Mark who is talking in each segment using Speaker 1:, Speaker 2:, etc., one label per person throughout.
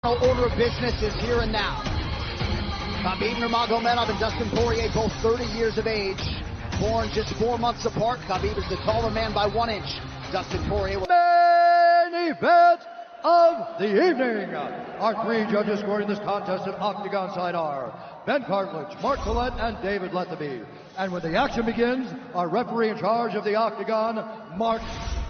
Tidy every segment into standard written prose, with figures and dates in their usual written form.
Speaker 1: Order of business is here and now. Khabib Nurmagomedov and Dustin Poirier, both 30 years of age, born just 4 months apart. Khabib is the taller man by 1 inch. Dustin Poirier.
Speaker 2: Main event of the evening. Our 3 judges scoring this contest at Octagon side are Ben Cartledge, Mark Collette, and David Lethaby. And when the action begins, our referee in charge of the Octagon, Mark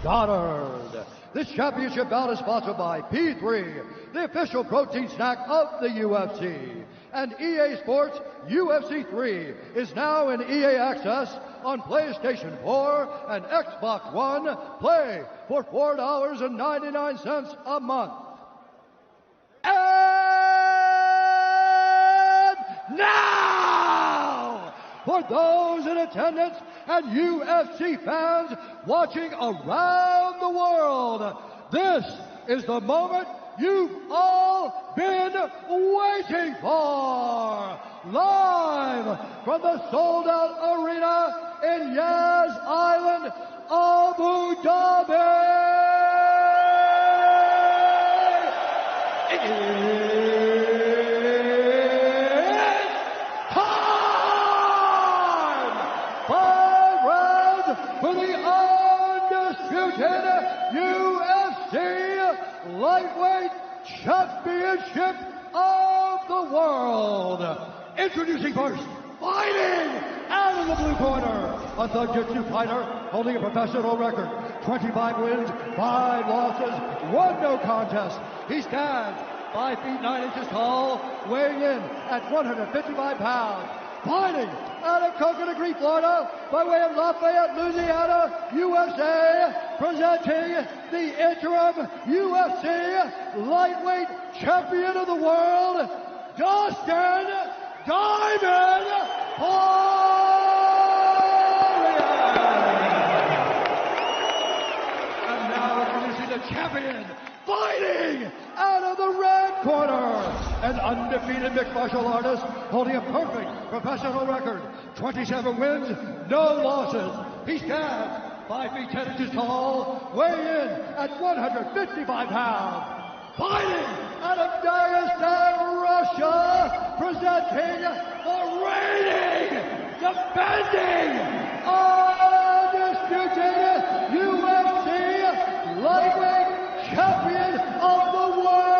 Speaker 2: Goddard. This championship bout is sponsored by P3, the official protein snack of the UFC. And EA Sports UFC 3 is now in EA Access on PlayStation 4 and Xbox One. Play for $4.99 a month. And now, for those in attendance and UFC fans watching around the world, this is the moment you've all been waiting for. Live from the sold-out arena in Yas Island, Abu Dhabi. For the undisputed UFC Lightweight Championship of the world. Introducing first, fighting out of the blue corner, a Thug-Jitsu fighter holding a professional record, 25 wins, 5 losses, 1 no contest. He stands 5 feet 9 inches tall, weighing in at 155 pounds. Fighting out of Coconut Green, Florida, by way of Lafayette, Louisiana, USA, presenting the interim UFC Lightweight Champion of the World, Dustin Diamond Poirier. And now introducing the champion, fighting out of the red corner, an undefeated mixed martial artist holding a perfect professional record, 27 wins, no losses. He stands 5 feet 10 inches tall, weighing in at 155 pounds. Fighting out of Dagestan, Russia, presenting the reigning, defending, undisputed UFC Lightweight Champion of the world,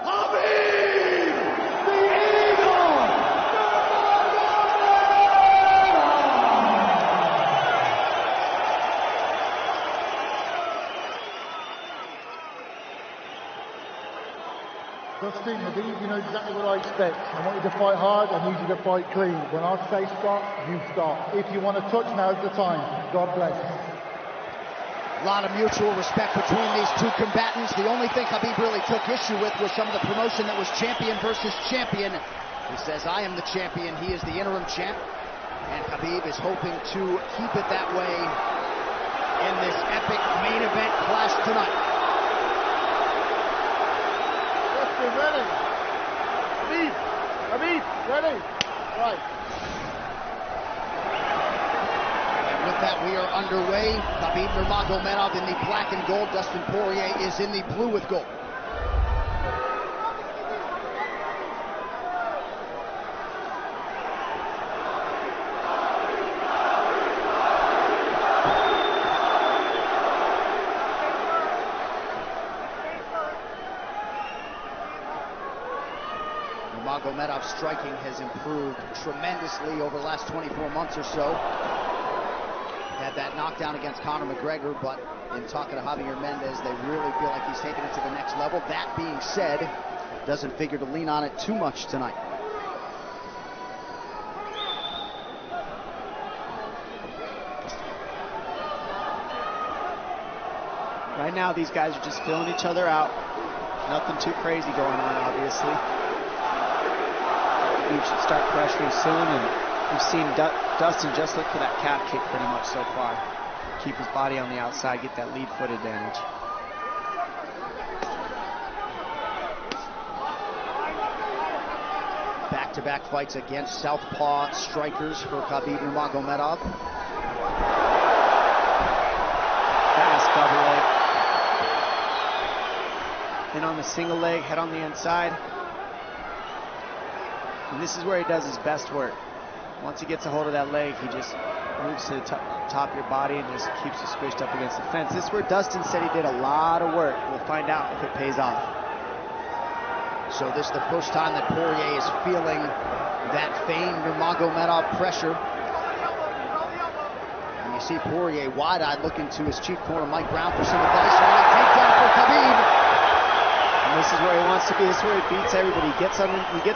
Speaker 2: Khabib, the Eagle,
Speaker 3: Dustin, Khabib, you know exactly what I expect. I want you to fight hard, I need you to fight clean. When I say stop, you stop. If you want to touch, now's the time. God bless.
Speaker 1: A lot of mutual respect between these two combatants. The only thing Khabib really took issue with was some of the promotion that was champion versus champion. He says, I am the champion, he is the interim champ. And Khabib is hoping to keep it that way in this epic main event clash tonight.
Speaker 3: Dustin, ready? Khabib, ready? Right.
Speaker 1: With that, we are underway. Khabib Nurmagomedov in the black and gold. Dustin Poirier is in the blue with gold. Nurmagomedov's striking has improved tremendously over the last 24 months or so. Had that knockdown against Conor McGregor, but in talking to Javier Mendez, they really feel like he's taken it to the next level. That being said, doesn't figure to lean on it too much tonight.
Speaker 4: Right now, these guys are just filling each other out. Nothing too crazy going on, obviously. We should start pressuring soon, and we've seen Dustin just look for that calf kick pretty much so far. Keep his body on the outside, get that lead foot advantage.
Speaker 1: Back-to-back fights against southpaw strikers for Khabib Nurmagomedov.
Speaker 4: Fast double leg. in on the single leg, head on the inside. And this is where he does his best work. Once he gets a hold of that leg, he just moves to the top of your body and just keeps you squished up against the fence. This is where Dustin said he did a lot of work. We'll find out if it pays off.
Speaker 1: So this is the first time that Poirier is feeling that famed Nurmagomedov pressure. And you see Poirier wide-eyed looking to his chief corner, Mike Brown, for some advice. And a takedown for Khabib.
Speaker 4: And this is where he wants to be. This is where he beats everybody. He gets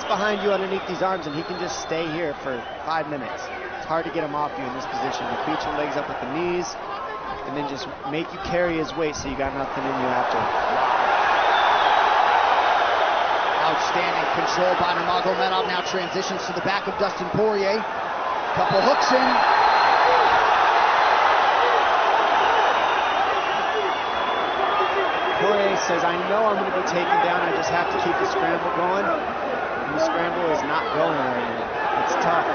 Speaker 4: behind you underneath these arms, and he can just stay here for 5 minutes. It's hard to get him off you in this position. You beat your legs up with the knees, and then just make you carry his weight so you got nothing in you after.
Speaker 1: Outstanding control by Nurmagomedov. Now transitions to the back of Dustin Poirier. Couple hooks in.
Speaker 4: Poirier says, I know I'm going to be taken down. I just have to keep the scramble going. And the scramble is not going right now. It's tough.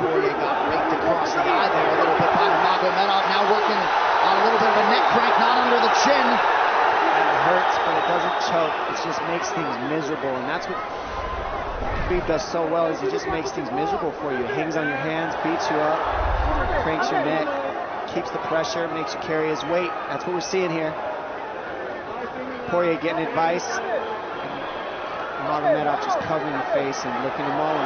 Speaker 1: Poirier got raked across the eye there a little bit by Nurmagomedov. Now working on a little bit of a neck crank, not under the chin.
Speaker 4: And it hurts, but it doesn't choke. It just makes things miserable. And that's what Khabib does so well, is he just makes things miserable for you. Hangs on your hands, beats you up, cranks your neck, keeps the pressure, makes you carry his weight. That's what we're seeing here. Poirier getting advice. Nurmagomedov just covering the face and looking him on.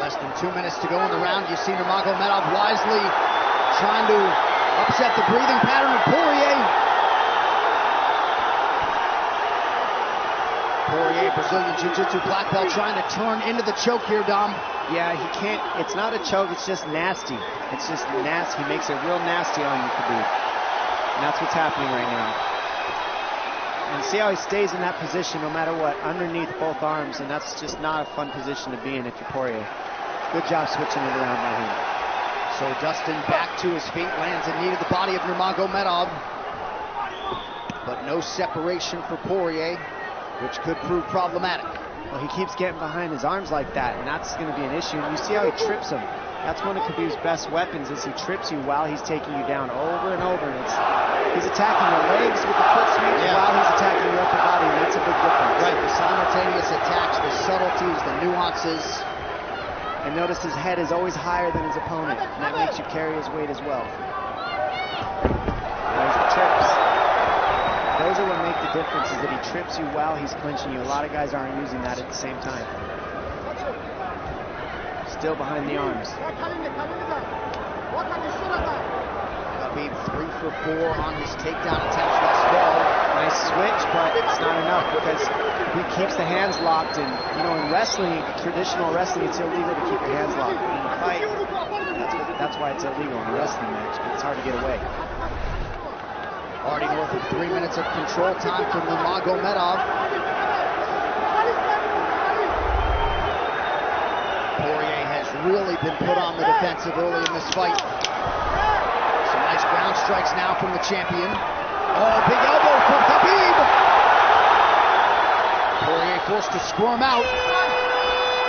Speaker 1: Less than 2 minutes to go in the round. You see Nurmagomedov wisely trying to upset the breathing pattern of Poirier. Poirier, Brazilian Jiu-Jitsu black belt, trying to turn into the choke here, Dom.
Speaker 4: Yeah, he can't. It's not a choke. It's just nasty. It's just nasty. He makes it real nasty on you, Khabib. And that's what's happening right now. And see how he stays in that position no matter what, underneath both arms, and that's just not a fun position to be in if you're Poirier. Good job switching it around by him.
Speaker 1: So Dustin back to his feet, lands in knee to the body of Nurmagomedov. But no separation for Poirier, which could prove problematic.
Speaker 4: Well, he keeps getting behind his arms like that, and that's going to be an issue. And you see how he trips him. That's one of Khabib's best weapons, is he trips you while he's taking you down over and over. And he's attacking your legs with the foot sweep while he's attacking your upper body, and that's a big difference.
Speaker 1: Right, the simultaneous attacks, the subtleties, the nuances.
Speaker 4: And notice his head is always higher than his opponent, and that makes you carry his weight as well. There's the trips. Those are what make the difference, is that he trips you while he's clinching you. A lot of guys aren't using that at the same time. Still behind the arms.
Speaker 1: Khabib 3 for 4 on his takedown attempts thus far.
Speaker 4: Nice switch, but it's not enough because he keeps the hands locked. And you know, in wrestling, traditional wrestling, it's illegal to keep your hands locked. In a fight, that's why it's illegal in a wrestling match. But it's hard to get away.
Speaker 1: Already north of 3 minutes of control time for Nurmagomedov. Poirier has really been put on the defensive early in this fight. Some nice ground strikes now from the champion. Oh, big elbow for Khabib! Poirier forced to squirm out.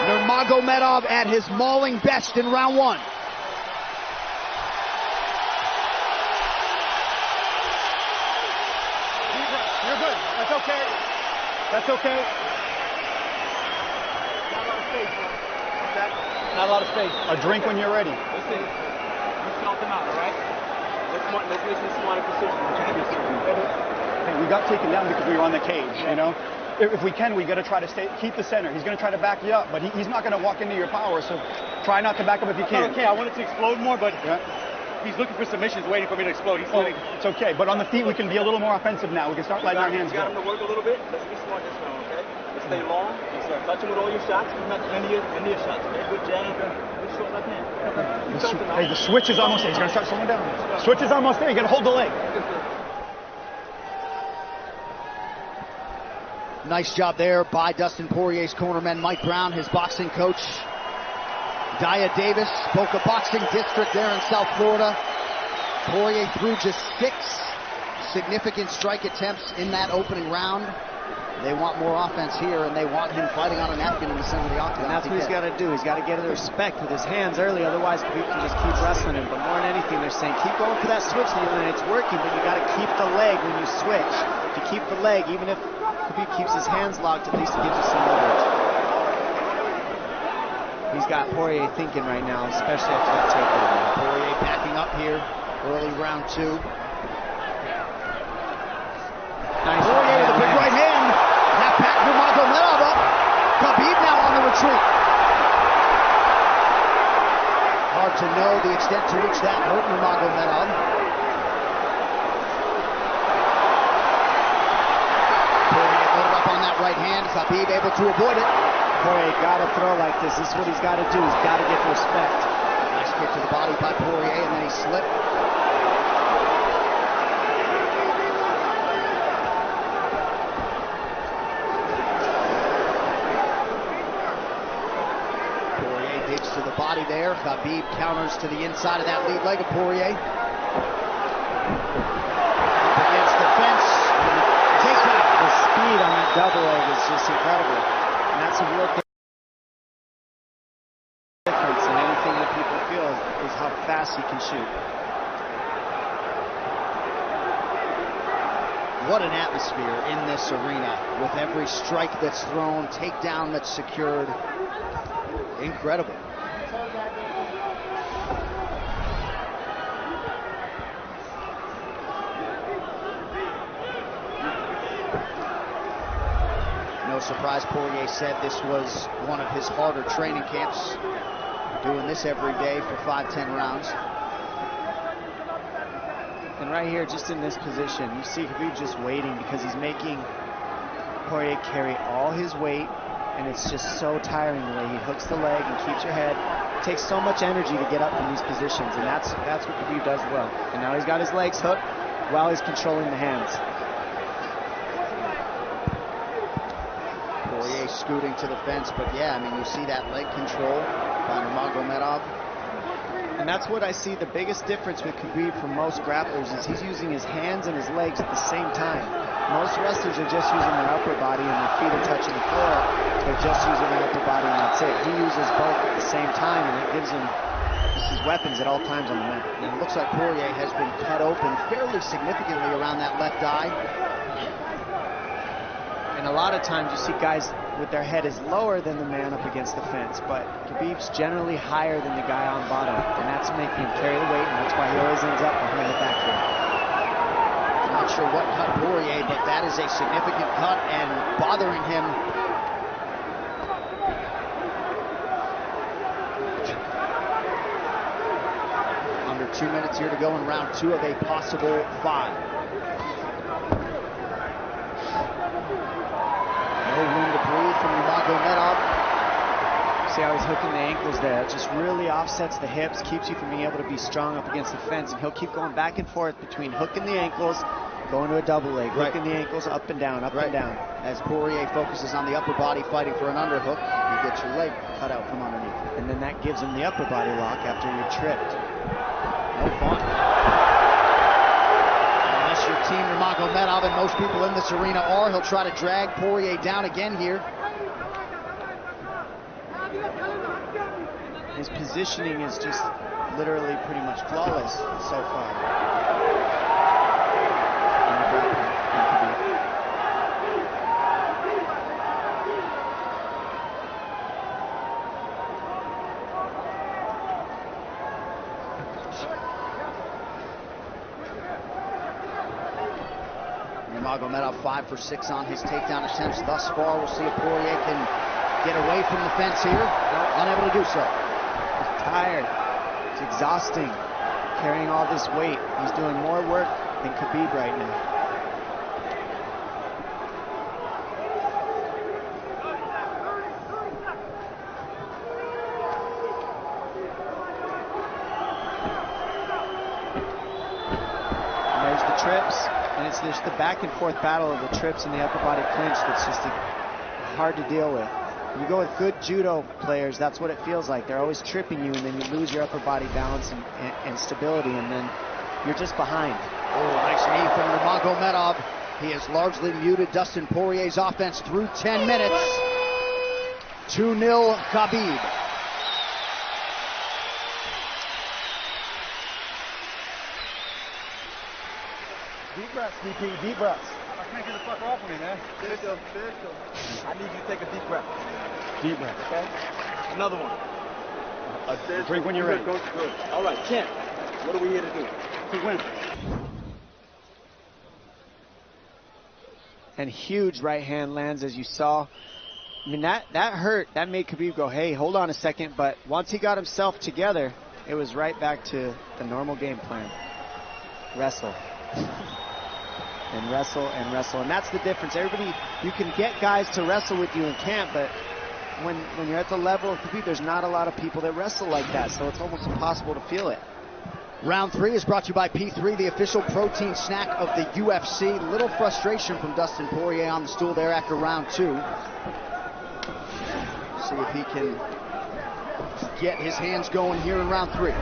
Speaker 1: Nurmagomedov at his mauling best in round 1.
Speaker 5: You're good. That's okay. That's okay. Not a lot of space. A drink when you're ready.
Speaker 6: Listen, you count them out, all right? Let's make some smart decisions.
Speaker 5: Hey, we got taken down because we were on the cage, you know? If we can, we got to try to keep the center. He's going to try to back you up, but he's not going to walk into your power, so try not to back up if you can.
Speaker 6: Okay, I wanted to explode more, but he's looking for submissions, waiting for me to explode.
Speaker 5: It's okay, but on the feet, we can be a little more offensive now. We can start letting our hands go.
Speaker 6: You got him to work a little bit. Let's be smart this round, okay? Let's stay long. Let's touch him with all your shots. Come at the end of your shots, okay? Good jab. Good short left hand.
Speaker 5: Hey, the switch is almost there. He's going to start slowing down. Switch is almost there. You got to hold the leg.
Speaker 1: Nice job there by Dustin Poirier's cornerman, Mike Brown, his boxing coach. Daya Davis, Boca Boxing District there in South Florida. Poirier threw just 6 significant strike attempts in that opening round. They want more offense here, and they want him fighting on a napkin in the center of the octagon.
Speaker 4: And that's what he's got to do. He's got to get the respect with his hands early, otherwise Khabib can just keep wrestling him. But more than anything, they're saying keep going for that switch, and it's working, but you got to keep the leg when you switch. If you keep the leg, even if Khabib keeps his hands locked, at least it gives you some leverage. He's got Poirier thinking right now, especially after that takedown.
Speaker 1: Poirier backing up here, early round 2.
Speaker 4: Nice
Speaker 1: Poirier with a big right hand. Half back Nurmagomedov up. Khabib now on the retreat. Hard to know the extent to which that hurt Nurmagomedov. Poirier loaded up on that right hand. Khabib able to avoid it.
Speaker 4: Poirier got to throw like this. This is what he's got to do. He's got to get respect.
Speaker 1: Nice kick to the body by Poirier, and then he slipped. To the body there. Khabib counters to the inside of that lead leg of Poirier. Up against the fence. Takedown.
Speaker 4: The speed on that double leg is just incredible. And that's a real difference in anything that people feel is how fast he can shoot.
Speaker 1: What an atmosphere in this arena with every strike that's thrown, takedown that's secured. Incredible. No surprise, Poirier said this was one of his harder training camps, doing this every day for 5-10 rounds.
Speaker 4: And right here, just in this position, you see Khabib just waiting because he's making Poirier carry all his weight, and it's just so tiring the way he hooks the leg and keeps your head. It takes so much energy to get up from these positions, and that's what Khabib does well. And now he's got his legs hooked while he's controlling the hands.
Speaker 1: Poirier scooting to the fence, but yeah, I mean, you see that leg control by Nurmagomedov.
Speaker 4: And that's what I see the biggest difference with Khabib from most grapplers is he's using his hands and his legs at the same time. Most wrestlers are just using their upper body and their feet are touching the floor. They're just using their upper body and that's it. He uses both at the same time, and it gives him his weapons at all times on the mat.
Speaker 1: And it looks like Poirier has been cut open fairly significantly around that left eye.
Speaker 4: And a lot of times you see guys with their head is lower than the man up against the fence, but Khabib's generally higher than the guy on bottom, and that's making him carry the weight, and that's why he always ends up behind the back here.
Speaker 1: I'm not sure what cut Poirier, but that is a significant cut and bothering him. Under 2 minutes here to go in round 2 of a possible 5. No room to breathe from Nurmagomedov.
Speaker 4: See how he's hooking the ankles there. It just really offsets the hips, keeps you from being able to be strong up against the fence, and he'll keep going back and forth between hooking the ankles, going to a double leg, hooking the ankles up and down, up and down.
Speaker 1: As Poirier focuses on the upper body fighting for an underhook, you get your leg cut out from underneath.
Speaker 4: And then that gives him the upper body lock after you're tripped.
Speaker 1: No fun. Unless you're Team Nurmagomedov, and most people in this arena are, he'll try to drag Poirier down again here.
Speaker 4: His positioning is just literally pretty much flawless so far.
Speaker 1: Nurmagomedov 5 for 6 on his takedown attempts thus far. We'll see if Poirier can get away from the fence here. Unable to do so.
Speaker 4: He's tired. It's exhausting carrying all this weight. He's doing more work than Khabib right now. And there's the trips, and it's just the back and forth battle of the trips and the upper body clinch that's just hard to deal with. When you go with good judo players, that's what it feels like. They're always tripping you, and then you lose your upper body balance and stability, and then you're just behind.
Speaker 1: Oh, nice knee from Nurmagomedov. He has largely muted Dustin Poirier's offense through 10 minutes. 2-0 Khabib.
Speaker 5: Deep breaths, DP, deep breaths.
Speaker 6: I can't get the fuck off of me, man. I need you to take a deep breath.
Speaker 5: Deep breath.
Speaker 6: Okay? Another one.
Speaker 5: Drink when you're ready.
Speaker 6: Good. All right, Kent. What are we here to do?
Speaker 5: To win.
Speaker 4: And huge right hand lands, as you saw. I mean, that hurt. That made Khabib go, hey, hold on a second. But once he got himself together, it was right back to the normal game plan. Wrestle. And wrestle and wrestle. And that's the difference. Everybody, you can get guys to wrestle with you in camp, but when you're at the level of Khabib, there's not a lot of people that wrestle like that. So it's almost impossible to feel it.
Speaker 1: Round 3 is brought to you by P3, the official protein snack of the UFC. Little frustration from Dustin Poirier on the stool there after round 2. See if he can get his hands going here in round 3.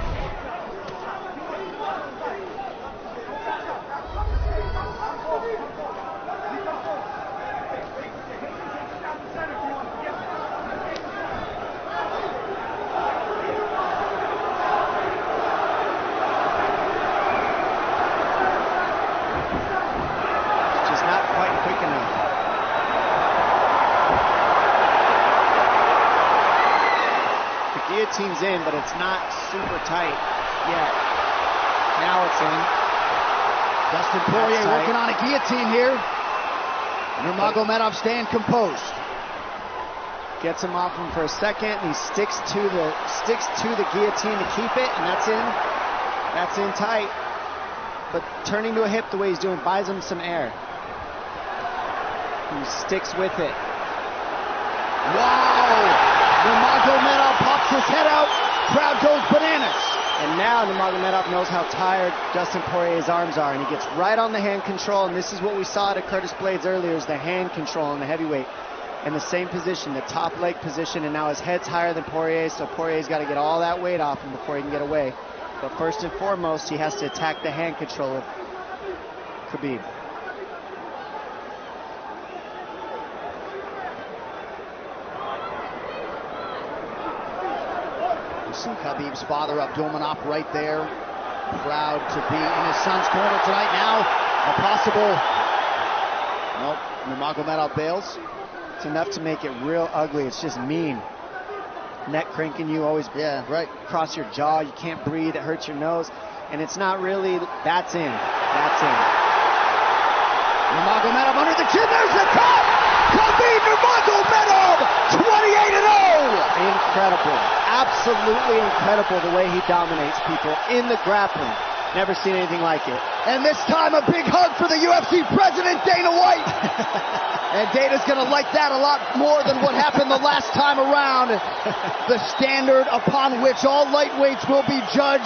Speaker 4: Guillotine's in, but it's not super tight yet. Now it's in.
Speaker 1: Dustin Poirier working on a guillotine here. Nurmagomedov staying composed.
Speaker 4: Gets him off him for a second, and he sticks to the guillotine to keep it, and that's in. That's in tight. But turning to a hip the way he's doing buys him some air. He sticks with it.
Speaker 1: Wow! Nurmagomedov pops his head out, crowd goes bananas.
Speaker 4: And now Nurmagomedov knows how tired Dustin Poirier's arms are, and he gets right on the hand control, and this is what we saw at Curtis Blades earlier, is the hand control on the heavyweight. In the same position, the top leg position, and now his head's higher than Poirier's, so Poirier's got to get all that weight off him before he can get away. But first and foremost, he has to attack the hand control of Khabib.
Speaker 1: See Khabib's father, Abdulmanap, right there. Proud to be in his son's corner tonight. Now, a possible... Nope, Nurmagomedov bails.
Speaker 4: It's enough to make it real ugly. It's just mean. Neck cranking you, always across your jaw. You can't breathe. It hurts your nose. And it's not really... That's in. That's in.
Speaker 1: Nurmagomedov under the chin. There's the cut! Khabib Nurmagomedov, 28-0!
Speaker 4: Incredible. Absolutely incredible the way he dominates people in the grappling. Never seen anything like it.
Speaker 1: And this time a big hug for the UFC president, Dana White. And Dana's going to like that a lot more than what happened the last time around. The standard upon which all lightweights will be judged.